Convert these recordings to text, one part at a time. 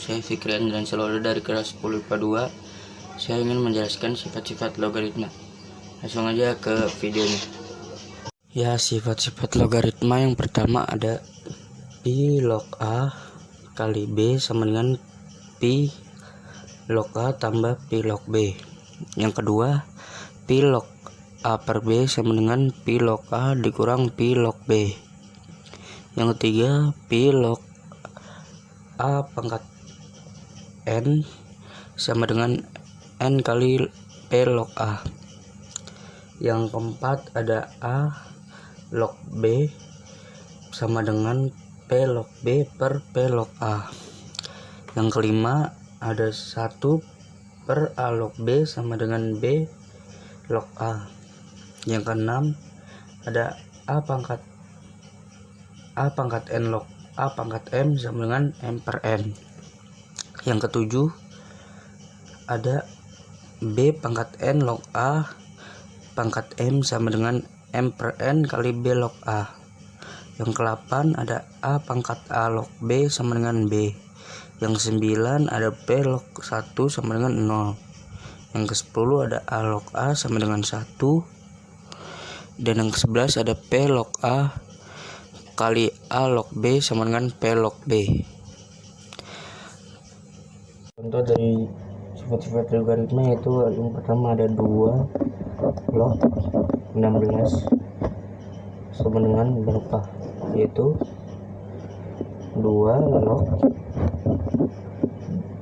saya Fikri Andrian Selodo dari kelas 10 IPA 2. Saya ingin menjelaskan sifat-sifat logaritma. Langsung aja ke videonya. Ya, sifat-sifat logaritma yang pertama ada pi log A kali B sama dengan pi log A tambah pi log B. Yang kedua, pi log A per B sama dengan pi log A dikurang pi log B. Yang ketiga, pi log A pangkat N sama dengan N kali P log A. Yang keempat ada A log B sama dengan P log B per P log A. Yang kelima ada 1 per A log B sama dengan B log A. Yang keenam ada A pangkat N log A pangkat M sama dengan M per N. Yang ketujuh ada B pangkat N log A pangkat M sama dengan M per N kali B log A. Yang ke-8 ada A pangkat A log B sama dengan B. Yang ke-9 ada P log 1 sama dengan 0. Yang ke-10 ada A log A sama dengan 1. Dan yang ke-11 ada P log A kali A log B sama dengan P log B. Contoh dari sifat-sifat logaritma yaitu yang pertama ada 2 log 16 sama dengan berapa, yaitu 2 log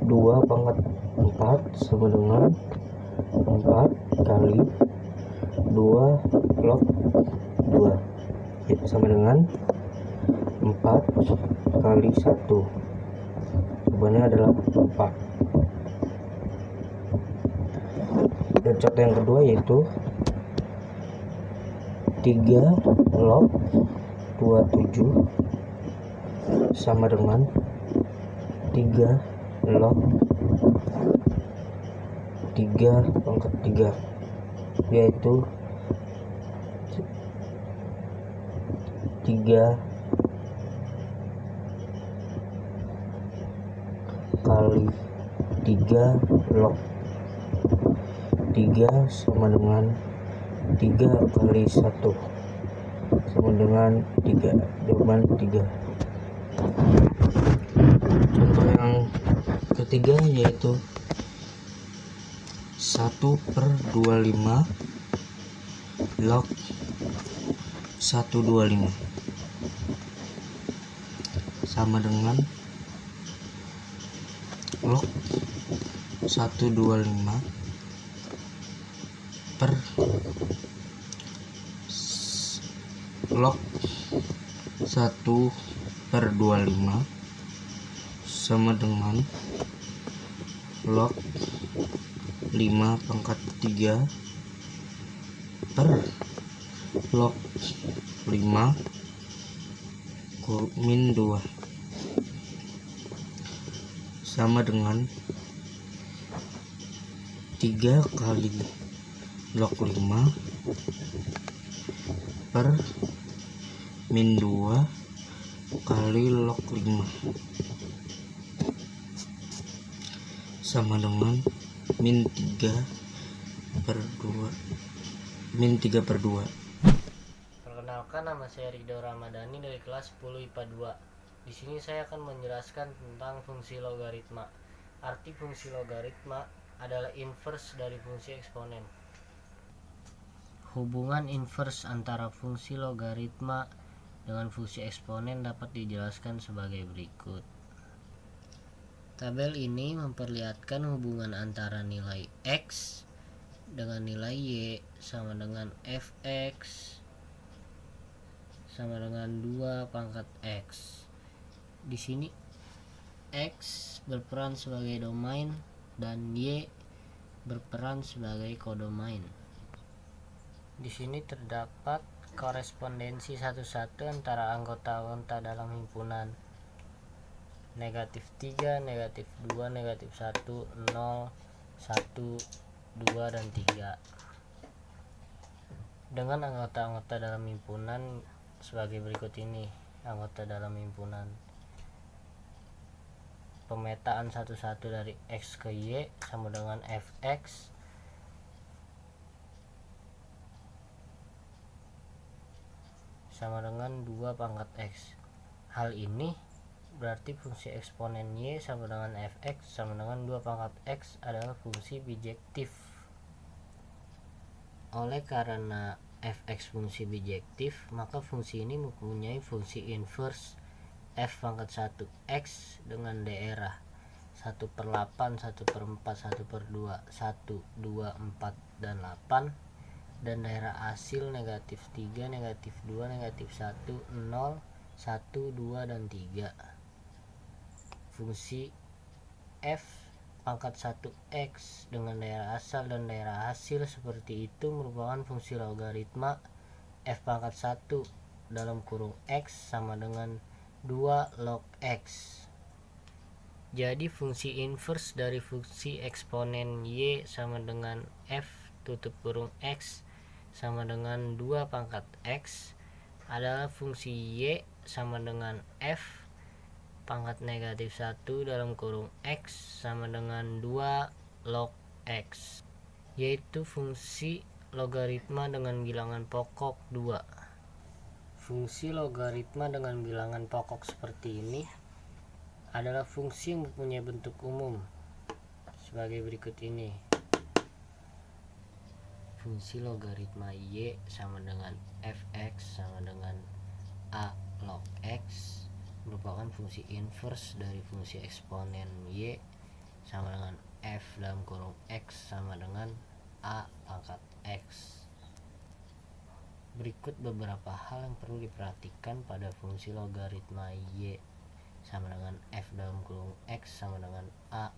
2 pangkat 4 sama dengan 4 kali 2 log 2, itu sama dengan 4 kali 1, jawabannya adalah 4. Dan contoh yang kedua yaitu 3 log 27 sama dengan 3 log 3 pangkat 3, yaitu 3 kali 3 log 3 sama dengan 3 kali 1 sama dengan 3, jawaban 3. Contoh yang ketiga yaitu 1/25 log 125 sama dengan log 125 per log 1/25 sama dengan log 5 pangkat 3 per log 5 min 2 sama dengan 3 kali log 5 per min 2 kali log 5 sama dengan min 3/2. Perkenalkan, nama saya Ridho Ramadhani dari kelas 10 IPA 2. Di sini saya akan menjelaskan tentang fungsi logaritma. Arti fungsi logaritma adalah inverse dari fungsi eksponen. Hubungan inverse antara fungsi logaritma dengan fungsi eksponen dapat dijelaskan sebagai berikut. Tabel ini memperlihatkan hubungan antara nilai X dengan nilai Y sama dengan Fx sama dengan 2 pangkat X. Di sini X berperan sebagai domain dan Y berperan sebagai kodomain. Di sini terdapat korespondensi satu-satu antara anggota-anggota dalam himpunan. Negatif 3, negatif 2, negatif 1, 0, 1, 2, dan 3. Dengan anggota-anggota dalam himpunan sebagai berikut ini. Anggota dalam himpunan pemetaan satu-satu dari X ke Y sama dengan Fx sama dengan 2 pangkat X. Hal ini berarti fungsi eksponen Y sama dengan Fx sama dengan 2 pangkat X adalah fungsi bijektif. Oleh karena Fx fungsi bijektif, maka fungsi ini mempunyai fungsi inverse F pangkat 1 X dengan daerah 1/8, 1/4, 1/2, 1, 2, 4, dan 8, dan daerah hasil negatif 3, negatif 2, negatif 1, 0, 1, 2, dan 3. Fungsi F pangkat 1 X dengan daerah asal dan daerah hasil seperti itu merupakan fungsi logaritma F pangkat 1 dalam kurung X sama dengan 2 log X. Jadi fungsi inverse dari fungsi eksponen Y sama dengan F tutup kurung X sama dengan 2 pangkat X adalah fungsi Y sama dengan F pangkat negatif 1 dalam kurung X sama dengan 2 log X, yaitu fungsi logaritma dengan bilangan pokok 2. Fungsi logaritma dengan bilangan pokok seperti ini adalah fungsi yang mempunyai bentuk umum sebagai berikut ini. Fungsi logaritma Y sama dengan Fx sama dengan A log X merupakan fungsi inverse dari fungsi eksponen Y sama dengan F dalam kurung X sama dengan A pangkat X. Berikut beberapa hal yang perlu diperhatikan pada fungsi logaritma Y sama dengan F dalam kurung X sama dengan A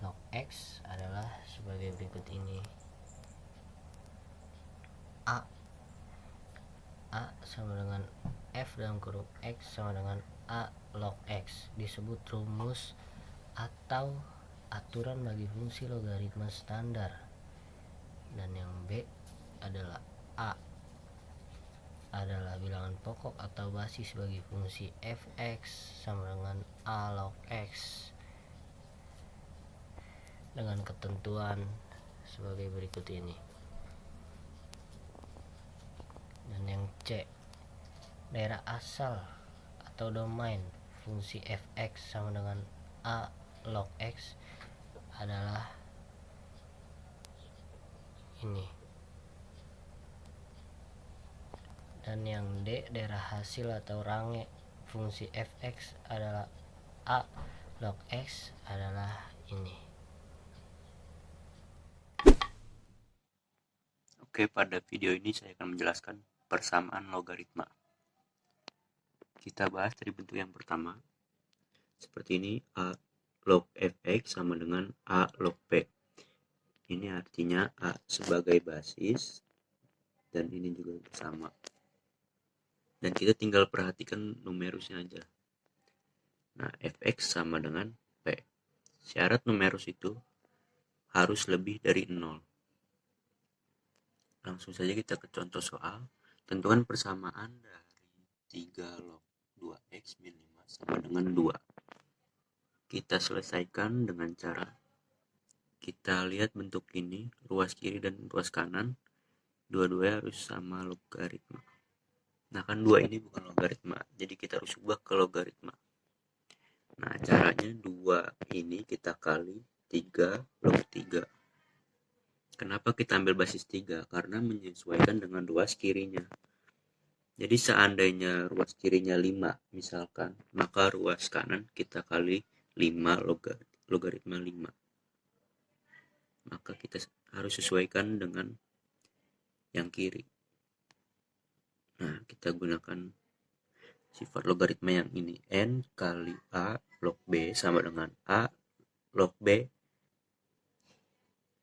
log X adalah sebagai berikut ini. A sama dengan F dalam kurung X sama dengan A log X disebut rumus atau aturan bagi fungsi logaritma standar, dan yang B adalah A adalah bilangan pokok atau basis bagi fungsi Fx sama dengan A log X dengan ketentuan sebagai berikut ini. Dan yang C, daerah asal atau domain fungsi Fx sama dengan A log X adalah ini. Dan yang D, daerah hasil atau range fungsi Fx adalah A log X adalah ini. Oke, pada video ini saya akan menjelaskan persamaan logaritma. Kita bahas dari bentuk yang pertama. Seperti ini, A log Fx sama dengan A log P. Ini artinya A sebagai basis, dan ini juga bersama. Dan kita tinggal perhatikan numerusnya aja. Nah, Fx sama dengan P. Syarat numerus itu harus lebih dari 0. Langsung saja kita ke contoh soal. Tentukan persamaan dari 3 log 2x min 5 sama dengan 2. Kita selesaikan dengan cara kita lihat bentuk ini, ruas kiri dan ruas kanan, dua-duanya harus sama logaritma. Nah, kan 2 ini bukan logaritma, jadi kita harus ubah ke logaritma. Nah, caranya 2 ini kita kali 3 log 3. Kenapa kita ambil basis 3? Karena menyesuaikan dengan ruas kirinya. Jadi seandainya ruas kirinya 5 misalkan, maka ruas kanan kita kali 5 logaritma 5. Maka kita harus sesuaikan dengan yang kiri. Nah, kita gunakan sifat logaritma yang ini. N kali A log B sama dengan A log B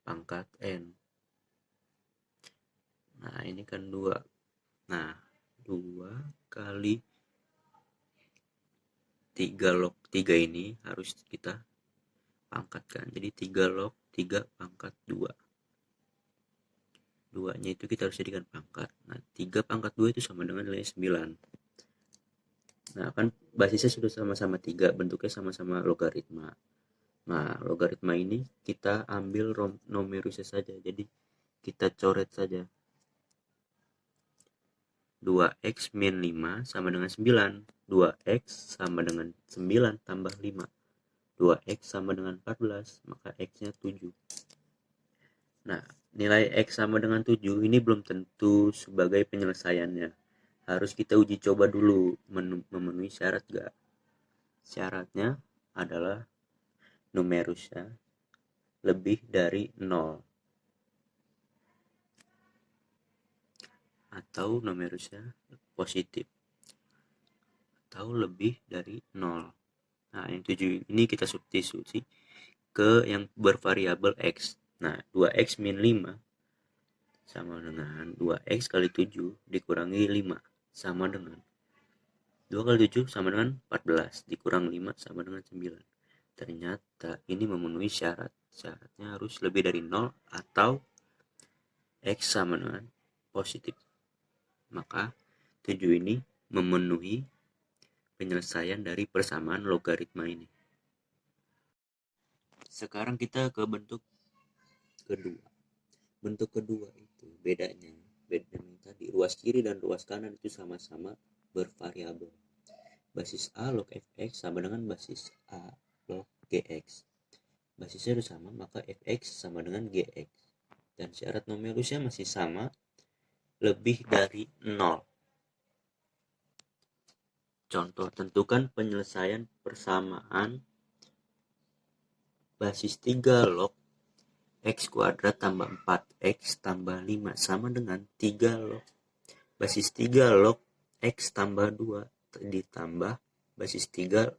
pangkat N. Nah, ini kan 2. Nah, 2 kali 3 log 3 ini harus kita pangkatkan. Jadi 3 log 3 pangkat 2. 2-nya itu kita harus jadikan pangkat. Nah, 3 pangkat 2 itu sama dengan nilai 9. Nah, kan basisnya sudah sama-sama 3, bentuknya sama-sama logaritma. Nah, logaritma ini kita ambil numerusnya saja. Jadi kita coret saja. 2x min 5 sama dengan 9. 2x sama dengan 9 tambah 5. 2x sama dengan 14, maka x-nya 7. Nah, nilai x sama dengan 7 ini belum tentu sebagai penyelesaiannya. Harus kita uji coba dulu memenuhi syarat gak. Syaratnya adalah numerusnya lebih dari 0 atau numerusnya positif atau lebih dari 0. Nah, yang 7 ini kita substitusi ke yang bervariabel x. Nah, 2x min 5 sama dengan 2x kali 7 dikurangi 5 sama dengan 2 kali 7 sama dengan 14 dikurang 5 sama dengan 9. Ternyata ini memenuhi syarat. Syaratnya harus lebih dari 0 atau x sama dengan positif. Maka 7 ini memenuhi penyelesaian dari persamaan logaritma ini. Sekarang kita ke bentuk kedua. Bentuk kedua itu bedanya tadi, ruas kiri dan ruas kanan itu sama-sama bervariabel. Basis A log fx sama dengan basis A log gx. Basisnya itu sama, maka fx sama dengan gx. Dan syarat numerusnya masih sama, lebih dari 0. Contoh, tentukan penyelesaian persamaan basis 3 log x kuadrat tambah 4x tambah 5 sama dengan 3 log basis 3 log x tambah 2 ditambah basis 3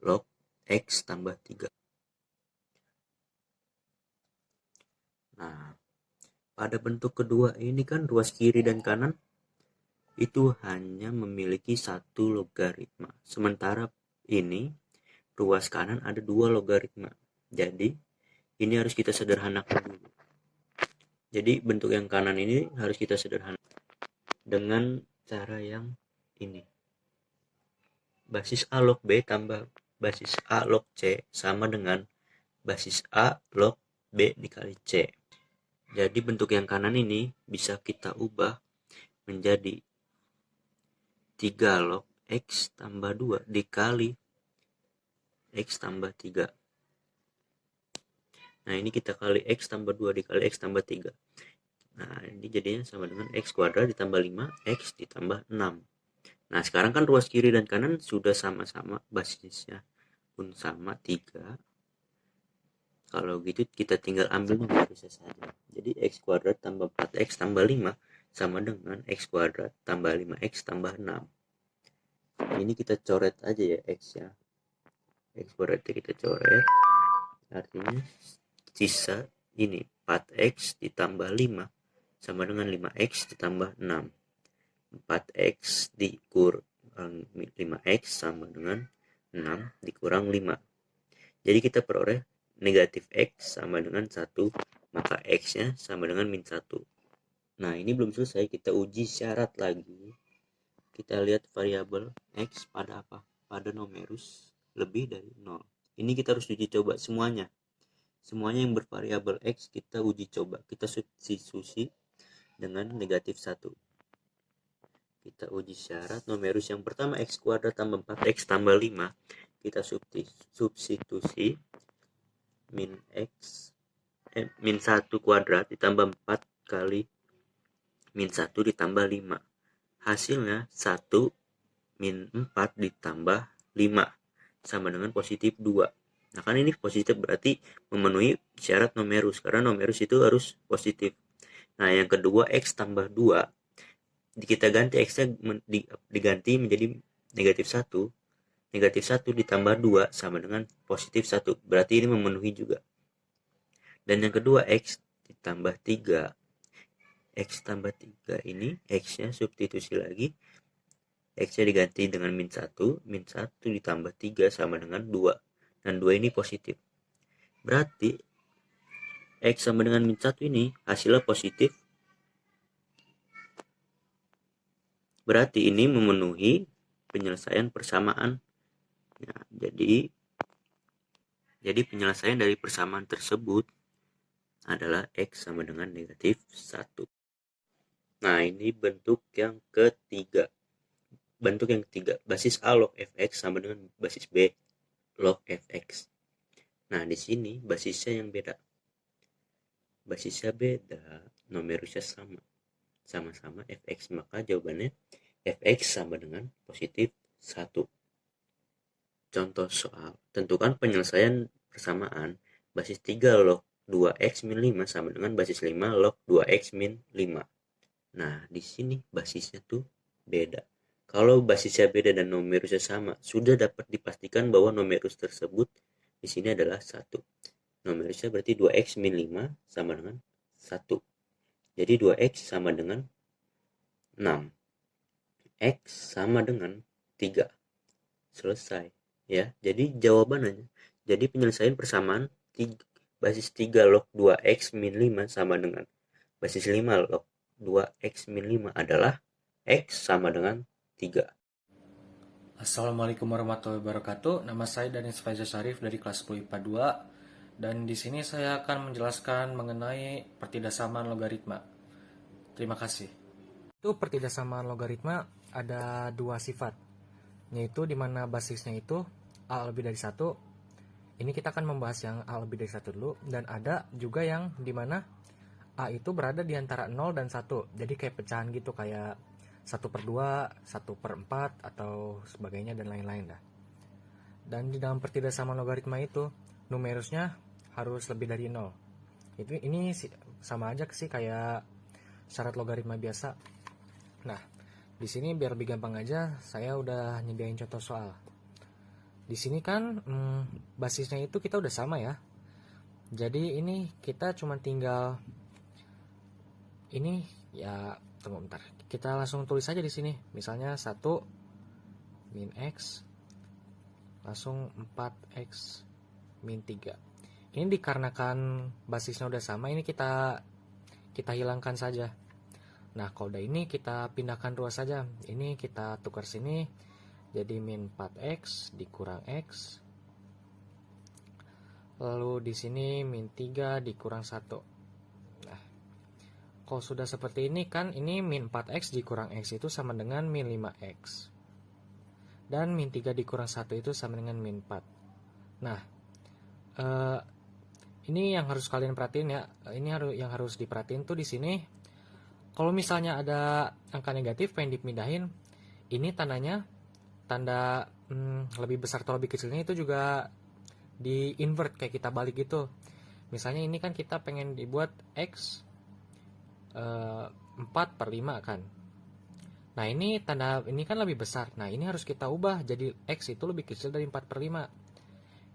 log x tambah 3. Nah, pada bentuk kedua ini kan ruas kiri dan kanan itu hanya memiliki satu logaritma. Sementara ini ruas kanan ada 2 logaritma. Jadi ini harus kita sederhanakan dulu. Jadi bentuk yang kanan ini harus kita sederhanakan dengan cara yang ini. Basis A log B tambah basis A log C sama dengan basis A log B dikali C. Jadi bentuk yang kanan ini bisa kita ubah menjadi 3 log x tambah 2 dikali x tambah 3. Nah, ini kita kali x tambah 2 dikali x tambah 3. Nah, ini jadinya sama dengan x kuadrat ditambah 5, x ditambah 6. Nah, sekarang kan ruas kiri dan kanan sudah sama-sama basisnya pun sama 3. Kalau gitu kita tinggal ambil numerusnya saja. Jadi x kuadrat tambah 4x tambah 5 sama dengan x kuadrat tambah 5x tambah 6. Ini kita coret aja ya x-nya. X kuadratnya kita coret. Artinya sisa ini 4x ditambah 5 sama dengan 5x ditambah 6. 4x dikurang 5x sama dengan 6 dikurang 5. Jadi kita peroleh negatif x sama dengan 1, maka x-nya sama dengan min 1. Nah, ini belum selesai, kita uji syarat lagi. Kita lihat variabel x pada apa? Pada numerus lebih dari 0. Ini kita harus uji coba semuanya. Semuanya yang bervariabel x kita uji coba. Kita substitusi dengan negatif 1. Kita uji syarat numerus yang pertama x kuadrat tambah 4x tambah 5. Kita substitusi min 1 kuadrat ditambah 4 kali min 1 ditambah 5. Hasilnya 1 min 4 ditambah 5 sama dengan positif 2. Nah, kan ini positif berarti memenuhi syarat numerus, karena numerus itu harus positif. Nah, yang kedua x tambah 2 kita ganti x-nya diganti menjadi negatif 1. Negatif 1 ditambah 2 sama dengan positif 1. Berarti ini memenuhi juga. Dan yang kedua x ditambah 3. X tambah 3 ini x-nya substitusi lagi. X-nya diganti dengan min 1. Min 1 ditambah 3 sama dengan 2. Dan 2 ini positif. Berarti x sama dengan min 1 ini hasilnya positif. Berarti ini memenuhi penyelesaian persamaan. Nah, jadi penyelesaian dari persamaan tersebut adalah X sama dengan negatif 1. Nah, ini bentuk yang ketiga. Basis A log fx sama dengan basis B log fx. Nah, di sini basisnya yang beda. Basisnya beda, numerusnya sama. Sama-sama fx, maka jawabannya fx sama dengan positif 1. Contoh soal, tentukan penyelesaian persamaan basis 3 log 2x min 5 sama dengan basis 5 log 2x min 5. Nah, di sini basisnya tuh beda. Kalau basisnya beda dan numerusnya sama, sudah dapat dipastikan bahwa numerus tersebut di sini adalah 1. Numerusnya berarti 2x min 5 sama dengan 1. Jadi 2x sama dengan 6. X sama dengan 3. Selesai. Ya, jadi jawabannya. Jadi penyelesaian persamaan basis 3 log 2x min 5 sama dengan basis 5 log 2x min 5 adalah X sama dengan 3. Assalamualaikum warahmatullahi wabarakatuh. Nama saya Danis Faizal Syarif dari kelas 10 IPA 2, dan di sini saya akan menjelaskan mengenai pertidaksamaan logaritma. Terima kasih. Itu pertidaksamaan logaritma ada dua sifat, yaitu di mana basisnya itu A lebih dari 1. Ini kita akan membahas yang A lebih dari 1 dulu, dan ada juga yang di mana A itu berada di antara 0 dan 1. Jadi kayak pecahan gitu, kayak 1/2, 1/4, atau sebagainya dan lain-lain dah. Dan di dalam pertidaksamaan logaritma itu numerusnya harus lebih dari 0. Ini sama aja sih kayak syarat logaritma biasa. Nah, di sini biar lebih gampang aja, saya udah nyediain contoh soal. Di sini kan basisnya itu kita udah sama ya. Jadi ini kita cuma tinggal ini ya, tunggu bentar. Kita langsung tulis aja di sini. Misalnya 1 min X langsung 4X min 3. Ini dikarenakan basisnya udah sama, ini kita hilangkan saja. Nah, kalau udah ini kita pindahkan ruas saja. Ini kita tukar sini jadi min 4X dikurang X. Lalu di sini min 3 dikurang 1. Kalau sudah seperti ini kan, ini min 4x dikurang x itu sama dengan min 5x. Dan min 3 dikurang 1 itu sama dengan min 4. Nah, ini yang harus kalian perhatiin ya. Ini yang harus diperhatiin tuh di sini. Kalau misalnya ada angka negatif pengen dipindahin, ini tandanya tanda lebih besar atau lebih kecilnya itu juga di invert, kayak kita balik gitu. Misalnya ini kan kita pengen dibuat x 4/5 kan. Nah, ini tanda ini kan lebih besar. Nah, ini harus kita ubah jadi X itu lebih kecil dari 4/5.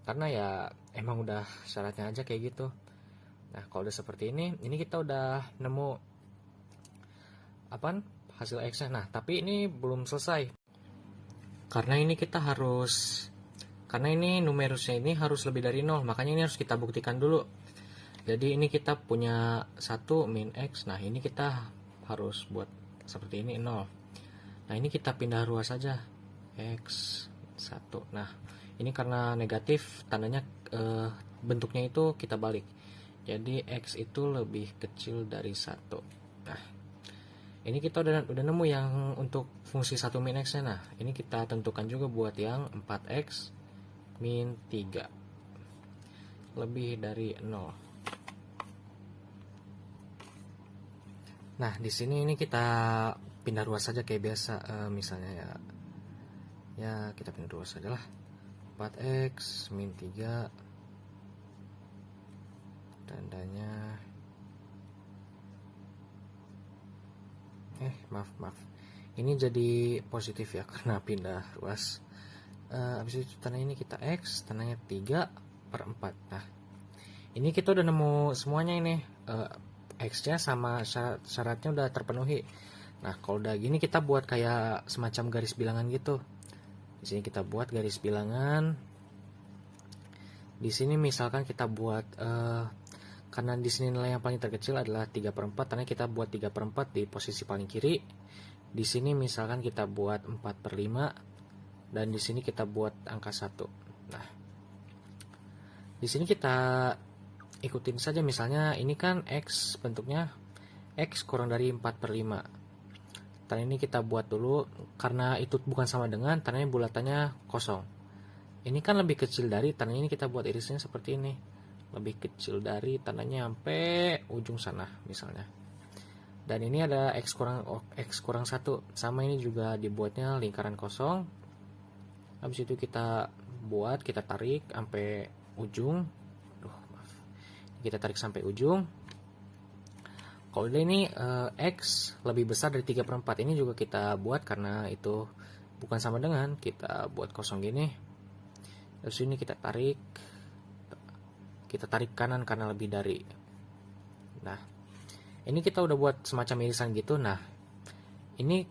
Karena ya emang udah syaratnya aja kayak gitu. Nah, kalau udah seperti ini kita udah nemu hasil X-nya. Nah, tapi ini belum selesai. Karena ini numerusnya ini harus lebih dari 0. Makanya ini harus kita buktikan dulu. Jadi ini kita punya 1 min X. Nah, ini kita harus buat seperti ini 0. Nah, ini kita pindah ruas saja X 1. Nah, ini karena negatif tandanya bentuknya itu kita balik. Jadi X itu lebih kecil dari 1. Nah, ini kita udah nemu yang untuk fungsi 1 min X nya. Nah, ini kita tentukan juga buat yang 4X min 3 lebih dari 0. Nah, di sini ini kita pindah ruas saja kayak biasa. Misalnya ya kita pindah ruas saja lah. 4x min 3 tandanya maaf. Ini jadi positif ya karena pindah ruas. Habis itu tanda ini kita X, tandanya 3/4. Nah, ini kita udah nemu semuanya ini. X-nya sama syaratnya udah terpenuhi. Nah, kalau udah gini kita buat kayak semacam garis bilangan gitu. Di sini kita buat garis bilangan. Di sini misalkan kita buat karena di sini nilai yang paling terkecil adalah 3/4, karena kita buat 3/4 di posisi paling kiri. Di sini misalkan kita buat 4/5. dan di sini kita buat angka 1. Nah, di sini kita ikutin saja, misalnya ini kan X bentuknya X kurang dari 4/5. Tanda ini kita buat dulu, karena itu bukan sama dengan, tandanya bulatannya kosong. Ini kan lebih kecil dari, tandanya ini kita buat irisnya seperti ini. Lebih kecil dari, tandanya sampai ujung sana misalnya. Dan ini ada X kurang 1. Sama ini juga dibuatnya lingkaran kosong. Habis itu kita buat, kita tarik sampai ujung. Kita tarik sampai ujung. Kalau ini X lebih besar dari 3/4, ini juga kita buat karena itu bukan sama dengan, kita buat kosong gini. Terus ini kita tarik kanan karena lebih dari. Nah, ini kita udah buat semacam irisan gitu. Nah, ini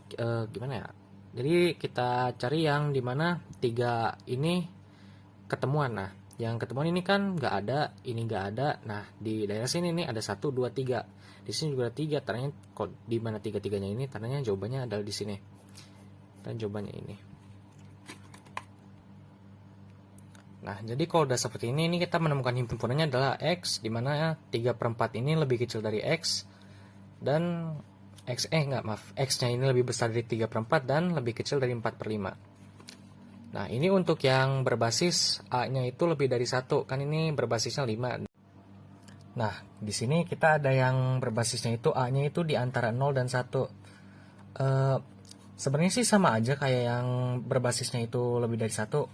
gimana ya? Jadi kita cari yang dimana 3 ini ketemuan. Nah, yang ketemuan ini kan nggak ada, ini nggak ada. Nah, di daerah sini nih ada 1, 2, 3. Di sini juga ada 3. Tandanya di mana 3-3-nya ini, tandanya jawabannya adalah di sini. Dan jawabannya ini. Nah, jadi kalau udah seperti ini kita menemukan himpunannya adalah X, dimana 3/4 ini lebih kecil dari X, dan X-nya ini lebih besar dari 3/4 dan lebih kecil dari 4/5. Nah, ini untuk yang berbasis A-nya itu lebih dari 1, kan ini berbasisnya 5. Nah, di sini kita ada yang berbasisnya itu A-nya itu di antara 0 dan 1. Sebenarnya sih sama aja kayak yang berbasisnya itu lebih dari 1.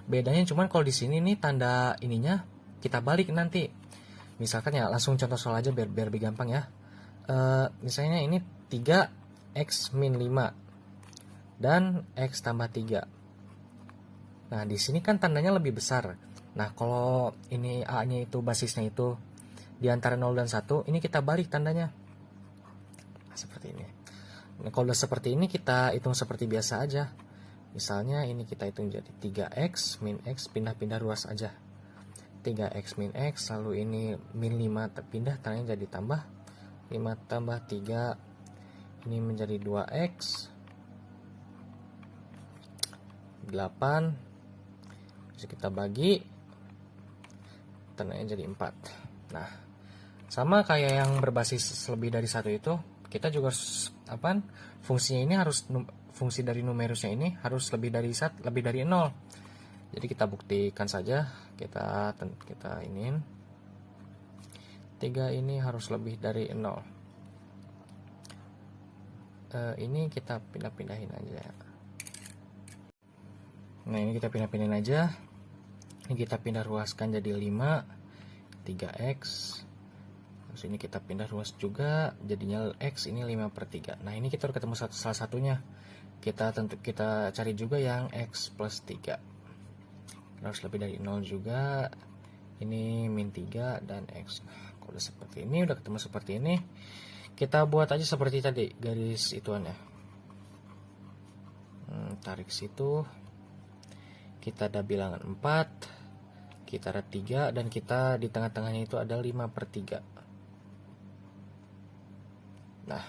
Bedanya cuman kalau di sini nih tanda ininya kita balik nanti. Misalkan ya, langsung contoh soal aja biar lebih gampang ya. Misalnya ini 3x min 5 dan x tambah 3. Nah, di sini kan tandanya lebih besar. Nah, kalau ini A-nya itu basisnya itu di antara 0 dan 1, ini kita balik tandanya. Nah, seperti ini. Nah, kalau udah seperti ini kita hitung seperti biasa aja. Misalnya ini kita hitung jadi 3x min x, pindah-pindah ruas aja. 3x min x, lalu ini min 5 terpindah, tandanya jadi tambah 5 tambah 3, ini menjadi 2x 8. Bisa kita bagi, tandanya jadi 4. Nah, sama kayak yang berbasis lebih dari 1 itu, kita juga fungsinya ini harus, fungsi dari numerusnya ini harus lebih dari 0. Jadi kita buktikan saja, kita iniin 3 ini harus lebih dari 0. Ini kita pindah-pindahin aja. Nah, ini kita pindah-pindahin aja. Ini kita pindah ruaskan jadi 5, 3x. Terus ini kita pindah ruas juga, jadinya x ini 5/3. Nah, ini kita udah ketemu salah satunya. Kita cari juga yang x plus 3. Harus lebih dari 0 juga. Ini min 3 dan x. Nah, kalau udah seperti ini, udah ketemu seperti ini, kita buat aja seperti tadi garis ituannya. Tarik situ. Kita ada bilangan 4, kita ada 3, dan kita di tengah-tengahnya itu ada 5/3. Nah,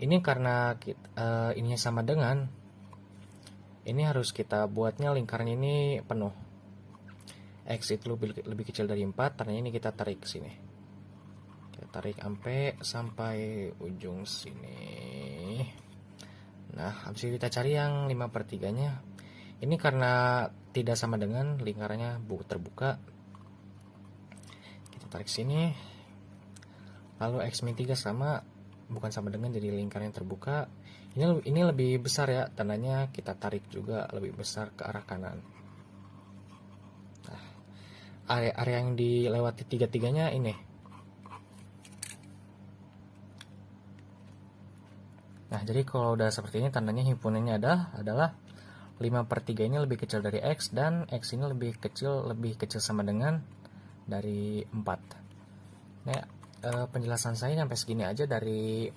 ini karena ininya sama dengan, ini harus kita buatnya lingkaran ini penuh. X itu lebih kecil dari 4, karena ini kita tarik ke sini. Kita tarik sampai ujung sini. Nah, habis itu kita cari yang 5/3-nya. Ini karena tidak sama dengan, lingkarannya terbuka. Kita tarik sini. Lalu x min 3 bukan sama dengan, jadi lingkaran yang terbuka. Ini lebih besar ya, tandanya kita tarik juga lebih besar ke arah kanan. Nah, area yang dilewati 3-3-nya ini. Nah, jadi kalau udah seperti ini, tandanya himpunannya adalah 5/3 ini lebih kecil dari x, dan x ini lebih kecil sama dengan dari 4. Nah, penjelasan saya sampai segini aja dari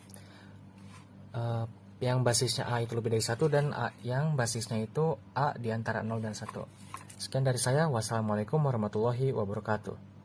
yang basisnya A itu lebih dari 1 dan yang basisnya itu A di antara 0 dan 1. Sekian dari saya. Wassalamualaikum warahmatullahi wabarakatuh.